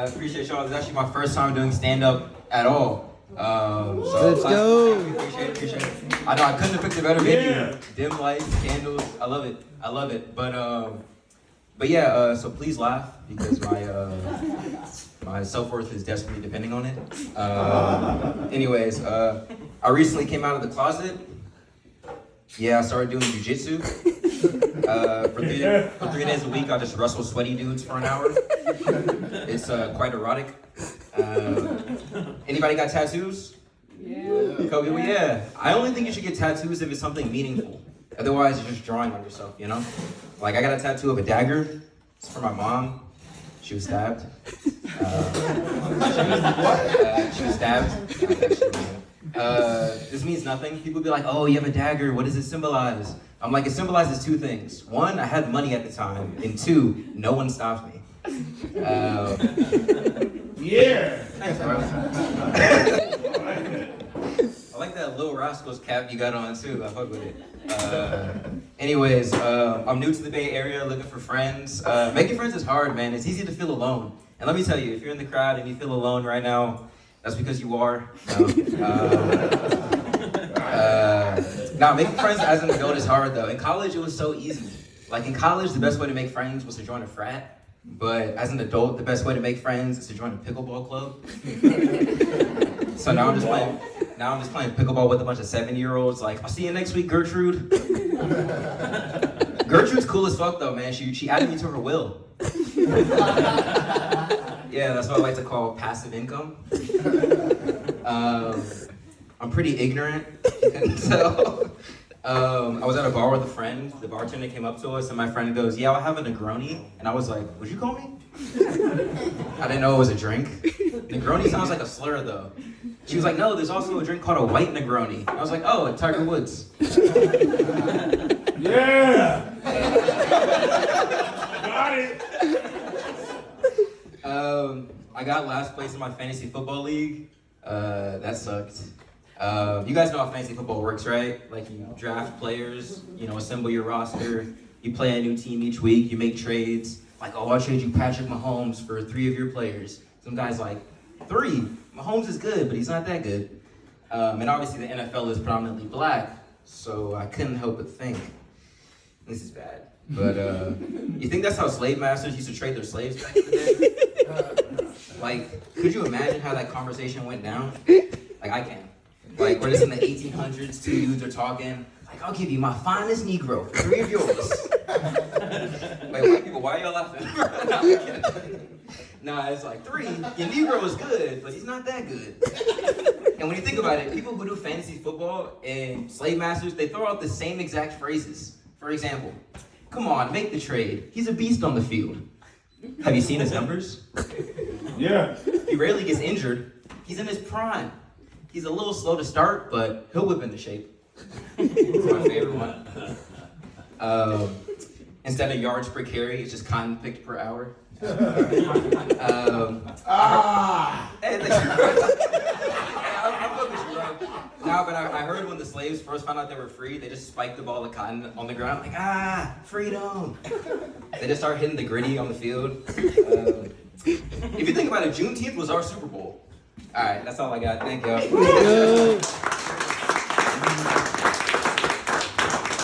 I appreciate y'all. This is actually my first time doing stand-up at all. Let's go. Appreciate it. I know I couldn't have picked a better venue. Yeah. Dim lights, candles. I love it. But yeah. So please laugh because my self-worth is desperately depending on it. Anyways, I recently came out of the closet. Yeah, I started doing jujitsu. For 3 days a week, I just wrestle sweaty dudes for an hour. It's quite erotic. Anybody got tattoos? Yeah. Kobe, well, yeah. I only think you should get tattoos if it's something meaningful. Otherwise, you're just drawing on yourself, you know? Like, I got a tattoo of a dagger. It's for my mom. She was stabbed. She was stabbed. This means nothing. People be like, oh, you have a dagger. What does it symbolize? I'm like, it symbolizes two things. One, I had money at the time. And two, no one stopped me. Yeah. Thanks, bro. I like that Lil Rascals cap you got on too. I fuck with it. Anyways, I'm new to the Bay Area, looking for friends. Making friends is hard, man. It's easy to feel alone. And let me tell you, if you're in the crowd and you feel alone right now, that's because you are. Now, making friends as an adult is hard though. In college, it was so easy. Like in college, the best way to make friends was to join a frat. But as an adult, the best way to make friends is to join a pickleball club. So now I'm just playing pickleball with a bunch of 7-year-olds. Like, I'll see you next week, Gertrude. Gertrude's cool as fuck though, man. She added me to her will. Yeah, that's what I like to call passive income. I'm pretty ignorant, you can tell. I was at a bar with a friend. The bartender came up to us and my friend goes, yeah, I'll have a negroni. And I was like, what'd you call me? I didn't know it was a drink. Negroni sounds like a slur though. She was like, no, there's also a drink called a white negroni. I was like, oh, at Tiger Woods. Yeah! Got it! I got last place in my fantasy football league. That sucked. You guys know how fantasy football works, right? Like you draft players, assemble your roster, you play a new team each week, you make trades. Like, oh, I'll trade you Patrick Mahomes for 3 of your players. Some guy's like, 3? Mahomes is good, but he's not that good. And obviously the NFL is predominantly black, so I couldn't help but think, this is bad. But you think that's how slave masters used to trade their slaves back in the day? Like, could you imagine how that conversation went down? Like, I can. Like, we're just in the 1800s, 2 dudes are talking. Like, I'll give you my finest Negro for 3 of yours. Wait, white people, why are y'all laughing? No, I'm kidding. Nah, it's like 3. Your Negro is good, but he's not that good. And when you think about it, people who do fantasy football and slave masters, they throw out the same exact phrases. For example, come on, make the trade. He's a beast on the field. Have you seen his numbers? Yeah. He rarely gets injured. He's in his prime. He's a little slow to start, but he'll whip into shape. It's my favorite one. Instead of yards per carry, it's just cotton picked per hour. No, but I heard when the slaves first found out they were free, they just spiked the ball of cotton on the ground, like, freedom. They just start hitting the gritty on the field. If you think about it, Juneteenth was our Super Bowl. All right, that's all I got. Thank y'all.